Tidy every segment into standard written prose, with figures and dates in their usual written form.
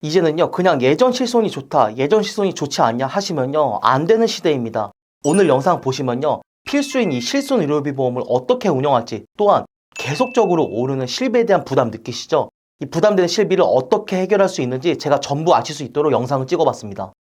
이제는요, 그냥 예전 실손이 좋다, 예전 실손이 좋지 않냐 하시면요, 안 되는 시대입니다. 오늘 영상 보시면요, 필수인 이 실손 의료비 보험을 어떻게 운영할지, 또한 계속적으로 오르는 실비에 대한 부담 느끼시죠? 이 부담되는 실비를 어떻게 해결할 수 있는지 제가 전부 아실 수 있도록 영상을 찍어봤습니다.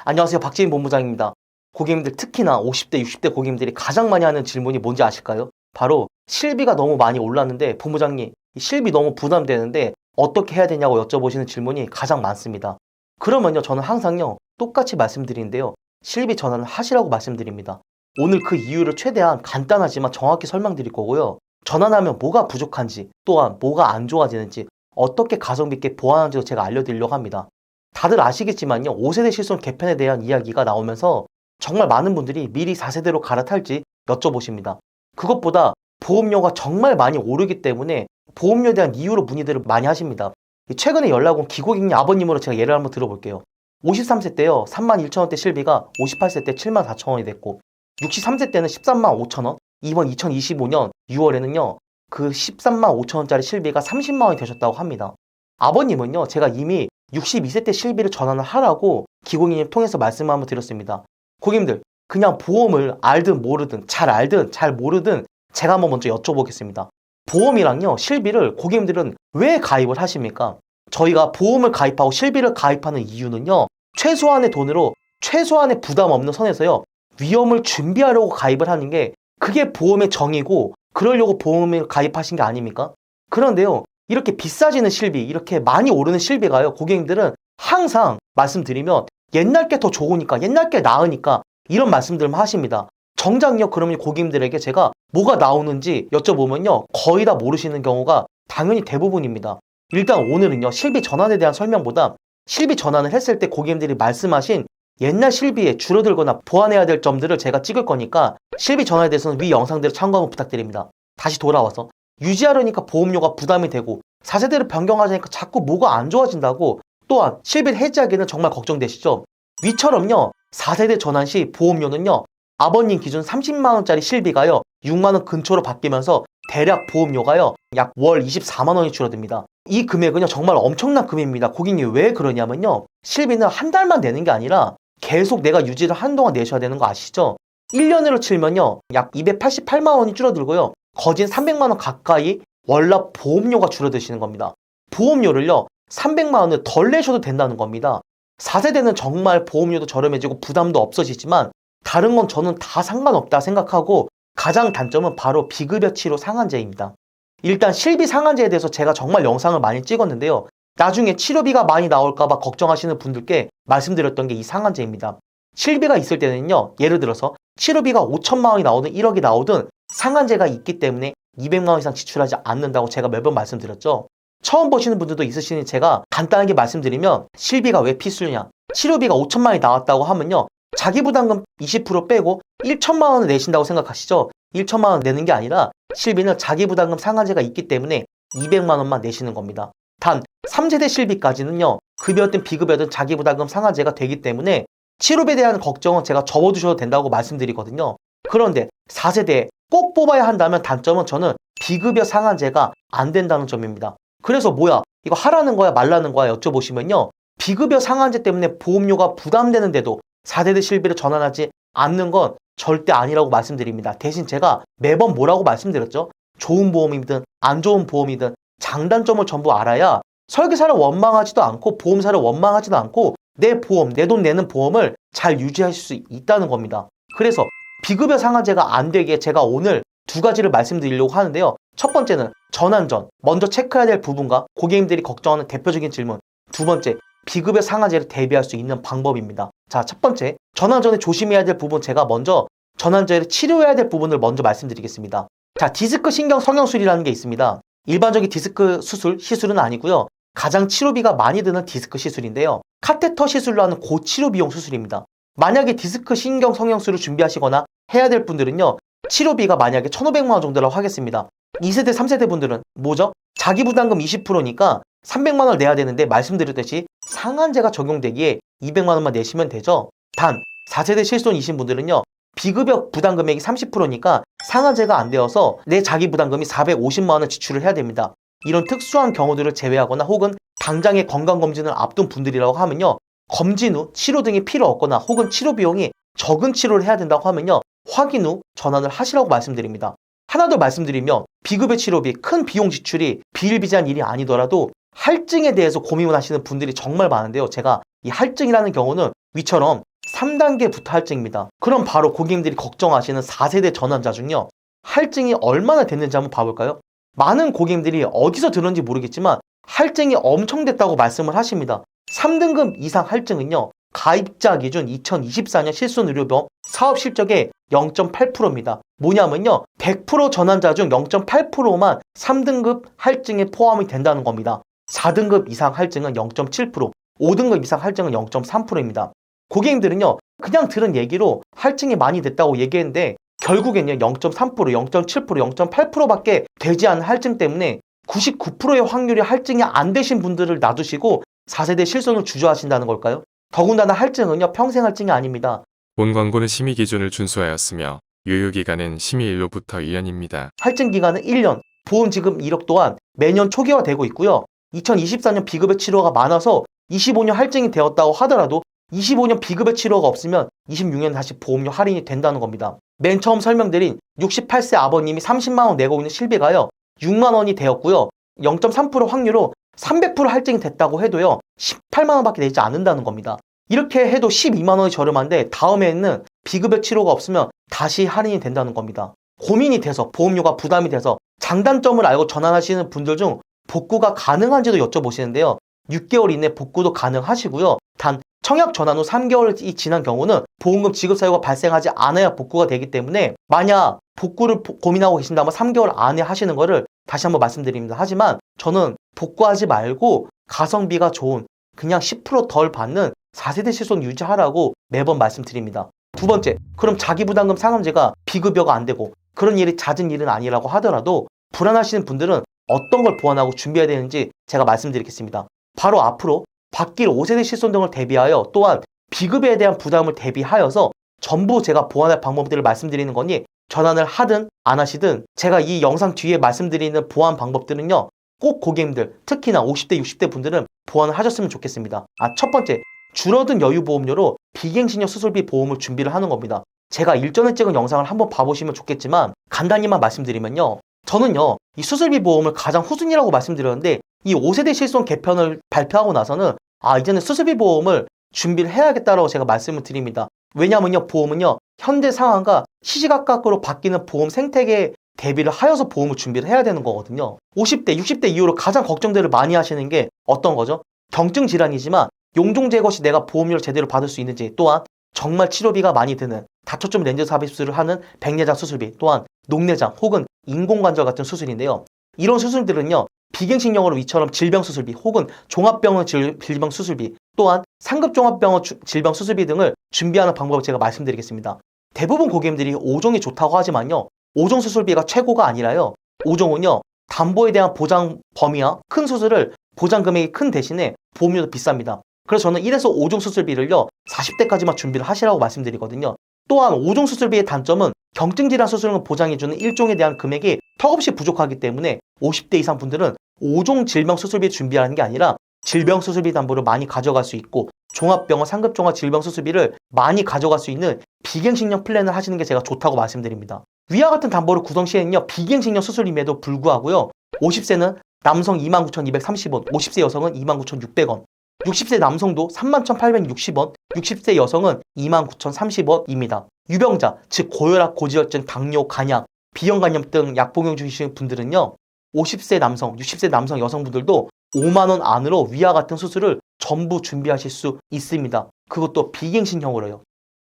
안녕하세요, 박지인 본부장입니다. 고객님들, 특히나 50대, 60대 고객님들이 가장 많이 하는 질문이 뭔지 아실까요? 바로 실비가 너무 많이 올랐는데 본부장님, 이 실비 너무 부담되는데 어떻게 해야 되냐고 여쭤보시는 질문이 가장 많습니다. 그러면요, 저는 항상요, 똑같이 말씀드리는데요, 실비 전환을 하시라고 말씀드립니다. 오늘 그 이유를 최대한 간단하지만 정확히 설명드릴 거고요. 전환하면 뭐가 부족한지, 또한 뭐가 안 좋아지는지, 어떻게 가성비 있게 보완하는지도 제가 알려드리려고 합니다. 다들 아시겠지만요, 5세대 실손 개편에 대한 이야기가 나오면서 정말 많은 분들이 미리 4세대로 갈아탈지 여쭤보십니다. 그것보다 보험료가 정말 많이 오르기 때문에 보험료에 대한 이유로 문의들을 많이 하십니다. 최근에 연락 온 기고객님 아버님으로 제가 예를 한번 들어볼게요. 53세 때요, 31,000원대 실비가 58세 때 74,000원이 됐고, 63세 때는 135,000원, 이번 2025년 6월에는요, 그 135,000원짜리 실비가 30만원이 되셨다고 합니다. 아버님은요, 제가 이미 62세 때 실비를 전환을 하라고 기고객님 통해서 말씀을 한번 드렸습니다. 고객님들, 그냥 보험을 알든 모르든, 잘 알든 잘 모르든 제가 한번 먼저 여쭤보겠습니다. 보험이랑요, 실비를 고객님들은 왜 가입을 하십니까? 저희가 보험을 가입하고 실비를 가입하는 이유는요, 최소한의 돈으로 최소한의 부담 없는 선에서요, 위험을 준비하려고 가입을 하는 게 그게 보험의 정의고, 그러려고 보험을 가입하신 게 아닙니까? 그런데요, 이렇게 비싸지는 실비, 이렇게 많이 오르는 실비가요, 고객님들은 항상 말씀드리면 옛날 게 더 좋으니까, 옛날 게 나으니까 이런 말씀들만 하십니다. 정작요, 그러면 고객님들에게 제가 뭐가 나오는지 여쭤보면요, 거의 다 모르시는 경우가 당연히 대부분입니다. 일단 오늘은요, 실비 전환에 대한 설명보다 실비 전환을 했을 때 고객님들이 말씀하신 옛날 실비에 줄어들거나 보완해야 될 점들을 제가 찍을 거니까 실비 전환에 대해서는 위 영상들을 참고 한번 부탁드립니다. 다시 돌아와서 유지하려니까 보험료가 부담이 되고 4세대를 변경하자니까 자꾸 뭐가 안 좋아진다고, 또한 실비를 해지하기는 정말 걱정되시죠? 위처럼요, 4세대 전환 시 보험료는요, 아버님 기준 30만원짜리 실비가요, 6만원 근처로 바뀌면서 대략 보험료가요, 약 월 24만원이 줄어듭니다. 이 금액은요, 정말 엄청난 금액입니다. 고객님, 왜 그러냐면요, 실비는 한 달만 내는 게 아니라 계속 내가 유지를 한동안 내셔야 되는 거 아시죠? 1년으로 치면요, 약 288만원이 줄어들고요, 거진 300만원 가까이 월납 보험료가 줄어드시는 겁니다. 보험료를요, 300만원을 덜 내셔도 된다는 겁니다. 4세대는 정말 보험료도 저렴해지고 부담도 없어지지만 다른 건 저는 다 상관없다 생각하고, 가장 단점은 바로 비급여 치료 상한제입니다. 일단 실비 상한제에 대해서 제가 정말 영상을 많이 찍었는데요, 나중에 치료비가 많이 나올까봐 걱정하시는 분들께 말씀드렸던 게 이 상한제입니다. 실비가 있을 때는요, 예를 들어서 치료비가 5천만원이 나오든 1억이 나오든 상한제가 있기 때문에 200만원 이상 지출하지 않는다고 제가 몇 번 말씀드렸죠. 처음 보시는 분들도 있으시니 제가 간단하게 말씀드리면, 실비가 왜 필수냐, 치료비가 5천만원이 나왔다고 하면요, 자기부담금 20% 빼고 1천만원을 내신다고 생각하시죠? 1천만원 내는 게 아니라 실비는 자기부담금 상한제가 있기 때문에 200만원만 내시는 겁니다. 단 3세대 실비까지는요, 급여든 비급여든 자기부담금 상한제가 되기 때문에 치료비에 대한 걱정은 제가 접어두셔도 된다고 말씀드리거든요. 그런데 4세대에 꼭 뽑아야 한다면 단점은 저는 비급여 상한제가 안 된다는 점입니다. 그래서 뭐야, 이거 하라는 거야 말라는 거야 여쭤보시면요, 비급여 상한제 때문에 보험료가 부담되는데도 4세대 실비를 전환하지 않는 건 절대 아니라고 말씀드립니다. 대신 제가 매번 뭐라고 말씀드렸죠? 좋은 보험이든 안 좋은 보험이든 장단점을 전부 알아야 설계사를 원망하지도 않고 보험사를 원망하지도 않고 내 보험, 내 돈 내는 보험을 잘 유지하실 수 있다는 겁니다. 그래서 비급여 상한제가 안 되게 제가 오늘 두 가지를 말씀드리려고 하는데요. 첫 번째는 전환 전 먼저 체크해야 될 부분과 고객님들이 걱정하는 대표적인 질문, 두 번째, 비급여 상한제를 대비할 수 있는 방법입니다. 자, 첫 번째, 전환 전에 조심해야 될 부분, 제가 먼저 전환 전에 치료해야 될 부분을 먼저 말씀드리겠습니다. 자, 디스크 신경 성형술이라는 게 있습니다. 일반적인 디스크 수술, 시술은 아니고요, 가장 치료비가 많이 드는 디스크 시술인데요, 카테터 시술로 하는 고치료 비용 수술입니다. 만약에 디스크 신경 성형술을 준비하시거나 해야 될 분들은요, 치료비가 만약에 1,500만원 정도라고 하겠습니다. 2세대, 3세대 분들은 뭐죠? 자기부담금 20%니까 300만원을 내야 되는데 말씀드렸듯이 상한제가 적용되기에 200만 원만 내시면 되죠. 단 4세대 실손이신 분들은요, 비급여 부담 금액이 30%니까 상한제가 안 되어서 내 자기 부담금이 450만 원을 지출을 해야 됩니다. 이런 특수한 경우들을 제외하거나 혹은 당장의 건강검진을 앞둔 분들이라고 하면요, 검진 후 치료 등이 필요 없거나 혹은 치료 비용이 적은 치료를 해야 된다고 하면요, 확인 후 전환을 하시라고 말씀드립니다. 하나 더 말씀드리면 비급여 치료비 큰 비용 지출이 비일비재한 일이 아니더라도 할증에 대해서 고민을 하시는 분들이 정말 많은데요. 제가 이 할증이라는 경우는 위처럼 3단계부터 할증입니다. 그럼 바로 고객님들이 걱정하시는 4세대 전환자 중요, 할증이 얼마나 됐는지 한번 봐볼까요? 많은 고객님들이 어디서 들었는지 모르겠지만 할증이 엄청 됐다고 말씀을 하십니다. 3등급 이상 할증은요, 가입자 기준 2024년 실손의료보험 사업실적의 0.8%입니다. 뭐냐면요, 100% 전환자 중 0.8%만 3등급 할증에 포함이 된다는 겁니다. 4등급 이상 할증은 0.7%, 5등급 이상 할증은 0.3%입니다. 고객님들은요, 그냥 들은 얘기로 할증이 많이 됐다고 얘기했는데 결국엔요, 0.3%, 0.7%, 0.8%밖에 되지 않은 할증 때문에 99%의 확률이 할증이 안 되신 분들을 놔두시고 4세대 실손을 주저하신다는 걸까요? 더군다나 할증은요, 평생 할증이 아닙니다. 본 광고는 심의 기준을 준수하였으며 유효기간은 심의일로부터 1년입니다. 할증 기간은 1년, 보험 지급 이력 또한 매년 초기화되고 있고요. 2024년 비급여 치료가 많아서 25년 할증이 되었다고 하더라도 25년 비급여 치료가 없으면 26년 다시 보험료 할인이 된다는 겁니다. 맨 처음 설명드린 68세 아버님이 30만 원 내고 있는 실비가요, 6만 원이 되었고요. 0.3% 확률로 300% 할증이 됐다고 해도요, 18만 원밖에 내지 않는다는 겁니다. 이렇게 해도 12만 원이 저렴한데 다음에는 비급여 치료가 없으면 다시 할인이 된다는 겁니다. 고민이 돼서 보험료가 부담이 돼서 장단점을 알고 전환하시는 분들 중 복구가 가능한지도 여쭤보시는데요. 6개월 이내 복구도 가능하시고요. 단 청약 전환 후 3개월이 지난 경우는 보험금 지급 사유가 발생하지 않아야 복구가 되기 때문에 만약 복구를 고민하고 계신다면 3개월 안에 하시는 거를 다시 한번 말씀드립니다. 하지만 저는 복구하지 말고 가성비가 좋은 그냥 10% 덜 받는 4세대 실손 유지하라고 매번 말씀드립니다. 두 번째, 그럼 자기 부담금 상환제가 비급여가 안 되고 그런 일이 잦은 일은 아니라고 하더라도 불안하시는 분들은 어떤 걸 보완하고 준비해야 되는지 제가 말씀드리겠습니다. 바로 앞으로 바뀔 5세대 실손 등을 대비하여 또한 비급여에 대한 부담을 대비하여서 전부 제가 보완할 방법들을 말씀드리는 거니 전환을 하든 안 하시든 제가 이 영상 뒤에 말씀드리는 보완 방법들은요, 꼭 고객님들, 특히나 50대, 60대 분들은 보완을 하셨으면 좋겠습니다. 첫 번째, 줄어든 여유보험료로 비갱신형 수술비 보험을 준비를 하는 겁니다. 제가 일전에 찍은 영상을 한번 봐보시면 좋겠지만 간단히만 말씀드리면요, 저는요, 이 수술비 보험을 가장 후순위라고 말씀드렸는데 이 5세대 실손 개편을 발표하고 나서는 이제는 수술비 보험을 준비를 해야겠다라고 제가 말씀을 드립니다. 왜냐면요, 보험은요, 현재 상황과 시시각각으로 바뀌는 보험 생태계에 대비를 하여서 보험을 준비를 해야 되는 거거든요. 50대, 60대 이후로 가장 걱정들을 많이 하시는 게 어떤 거죠? 경증 질환이지만 용종 제거 시 내가 보험료를 제대로 받을 수 있는지, 또한 정말 치료비가 많이 드는 다초점 렌즈 삽입술을 하는 백내장 수술비, 또한 녹내장 혹은 인공관절 같은 수술인데요. 이런 수술들은요, 비갱신형으로 이처럼 질병수술비 혹은 종합병원 질병 수술비, 또한 상급 종합병원 질병 수술비 등을 준비하는 방법을 제가 말씀드리겠습니다. 대부분 고객님들이 5종이 좋다고 하지만요, 5종 수술비가 최고가 아니라요, 5종은요, 담보에 대한 보장 범위와 큰 수술을 보장 금액이 큰 대신에 보험료도 비쌉니다. 그래서 저는 1에서 5종 수술비를요, 40대까지만 준비를 하시라고 말씀드리거든요. 또한 5종 수술비의 단점은 경증질환 수술을 보장해주는 1종에 대한 금액이 턱없이 부족하기 때문에 50대 이상 분들은 5종 질병 수술비 준비하는 게 아니라 질병 수술비 담보를 많이 가져갈 수 있고 종합병원 상급 종합 질병 수술비를 많이 가져갈 수 있는 비갱신형 플랜을 하시는 게 제가 좋다고 말씀드립니다. 위와 같은 담보를 구성 시에는요, 비갱신형 수술임에도 불구하고요, 50세는 남성 29,230원, 50세 여성은 29,600원, 60세 남성도 31,860원, 60세 여성은 29,030원입니다. 유병자, 즉 고혈압, 고지혈증, 당뇨, 간약, 비형간염 등 약 복용 중이신 분들은요, 50세 남성, 60세 남성 여성분들도 5만 원 안으로 위와 같은 수술을 전부 준비하실 수 있습니다. 그것도 비갱신형으로요.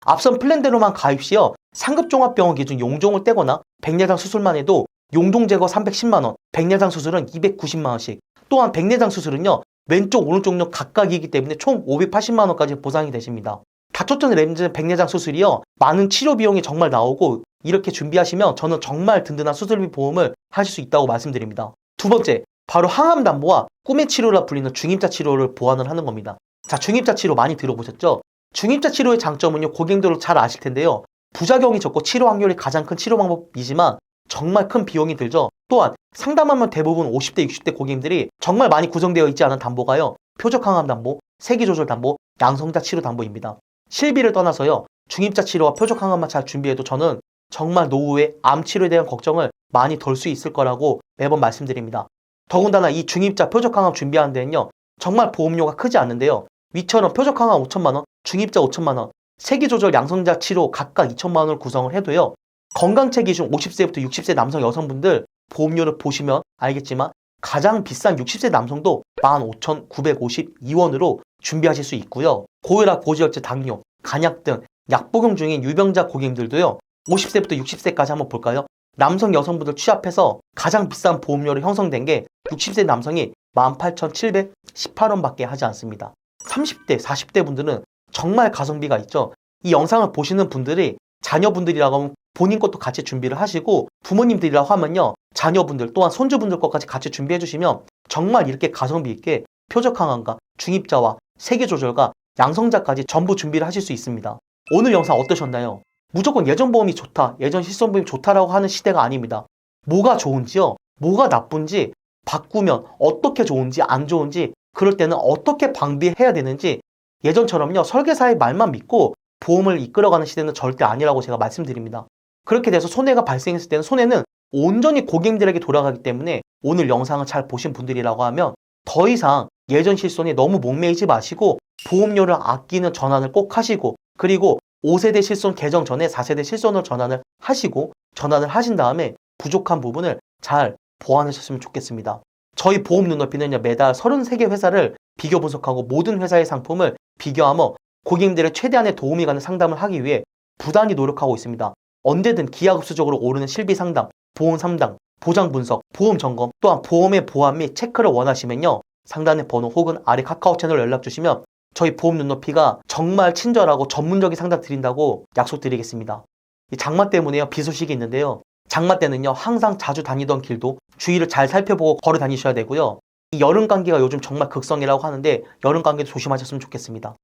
앞선 플랜대로만 가입 시요, 상급 종합병원 기준 용종을 떼거나 백내장 수술만 해도 용종 제거 310만 원, 백내장 수술은 290만 원씩. 또한 백내장 수술은요, 왼쪽 오른쪽용 각각이기 때문에 총 580만 원까지 보상이 되십니다. 다초점 렌즈 백내장 수술이요, 많은 치료 비용이 정말 나오고 이렇게 준비하시면 저는 정말 든든한 수술비 보험을 하실 수 있다고 말씀드립니다. 두 번째, 바로 항암 담보와 꿈의 치료라 불리는 중임자 치료를 보완을 하는 겁니다. 자, 중입자 치료 많이 들어보셨죠? 중입자 치료의 장점은요, 고객님들도 잘 아실 텐데요. 부작용이 적고 치료 확률이 가장 큰 치료 방법이지만 정말 큰 비용이 들죠. 또한 상담하면 대부분 50대, 60대 고객님들이 정말 많이 구성되어 있지 않은 담보가요. 표적항암 담보, 세기조절 담보, 양성자 치료 담보입니다. 실비를 떠나서요. 중입자 치료와 표적항암만 잘 준비해도 저는 정말 노후에 암 치료에 대한 걱정을 많이 덜 수 있을 거라고 매번 말씀드립니다. 더군다나 이 중입자 표적항암 준비하는 데는요. 정말 보험료가 크지 않는데요. 위처럼 표적항암 5천만 원, 중입자 5천만 원, 세기조절 양성자 치료 각각 2천만 원을 구성을 해도요. 건강체 기준 50세부터 60세 남성 여성분들 보험료를 보시면 알겠지만 가장 비싼 60세 남성도 15,952원으로 준비하실 수 있고요. 고혈압, 고지혈증, 당뇨, 간약 등 약복용 중인 유병자 고객님들도요. 50세부터 60세까지 한번 볼까요? 남성 여성분들 취합해서 가장 비싼 보험료로 형성된 게 60세 남성이 18,718원밖에 하지 않습니다. 30대, 40대 분들은 정말 가성비가 있죠. 이 영상을 보시는 분들이 자녀분들이라고 하면 본인 것도 같이 준비를 하시고 부모님들이라고 하면요. 자녀분들 또한 손주분들 것까지 같이 준비해 주시면 정말 이렇게 가성비 있게 표적항암과 중입자와 세기조절과 양성자까지 전부 준비를 하실 수 있습니다. 오늘 영상 어떠셨나요? 무조건 예전 보험이 좋다, 예전 실손보험이 좋다라고 하는 시대가 아닙니다. 뭐가 좋은지요? 뭐가 나쁜지, 바꾸면 어떻게 좋은지 안 좋은지, 그럴 때는 어떻게 방비해야 되는지 예전처럼요. 설계사의 말만 믿고 보험을 이끌어가는 시대는 절대 아니라고 제가 말씀드립니다. 그렇게 돼서 손해가 발생했을 때는 손해는 온전히 고객님들에게 돌아가기 때문에 오늘 영상을 잘 보신 분들이라고 하면 더 이상 예전 실손에 너무 목매이지 마시고 보험료를 아끼는 전환을 꼭 하시고 그리고 5세대 실손 개정 전에 4세대 실손으로 전환을 하시고 전환을 하신 다음에 부족한 부분을 잘 보완하셨으면 좋겠습니다. 저희 보험 눈높이는요, 매달 33개 회사를 비교 분석하고 모든 회사의 상품을 비교하며 고객님들의 최대한의 도움이 가는 상담을 하기 위해 부단히 노력하고 있습니다. 언제든 기하급수적으로 오르는 실비 상담, 보험 상담, 보장 분석, 보험 점검, 또한 보험의 보완 및 체크를 원하시면요. 상단의 번호 혹은 아래 카카오 채널 연락 주시면 저희 보험 눈높이가 정말 친절하고 전문적인 상담 드린다고 약속드리겠습니다. 이 장마 때문에요. 비 소식이 있는데요. 장마 때는요. 항상 자주 다니던 길도 주위를 잘 살펴보고 걸어 다니셔야 되고요. 이 여름 감기가 요즘 정말 극성이라고 하는데 여름 감기도 조심하셨으면 좋겠습니다.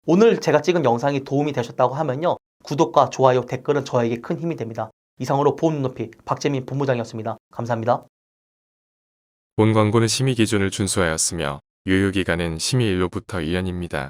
오늘 제가 찍은 영상이 도움이 되셨다고 하면요. 구독과 좋아요, 댓글은 저에게 큰 힘이 됩니다. 이상으로 보험 눈높이 박재민 본부장이었습니다. 감사합니다. 본 광고는 심의 기준을 준수하였으며 유효기간은 심의일로부터 1년입니다.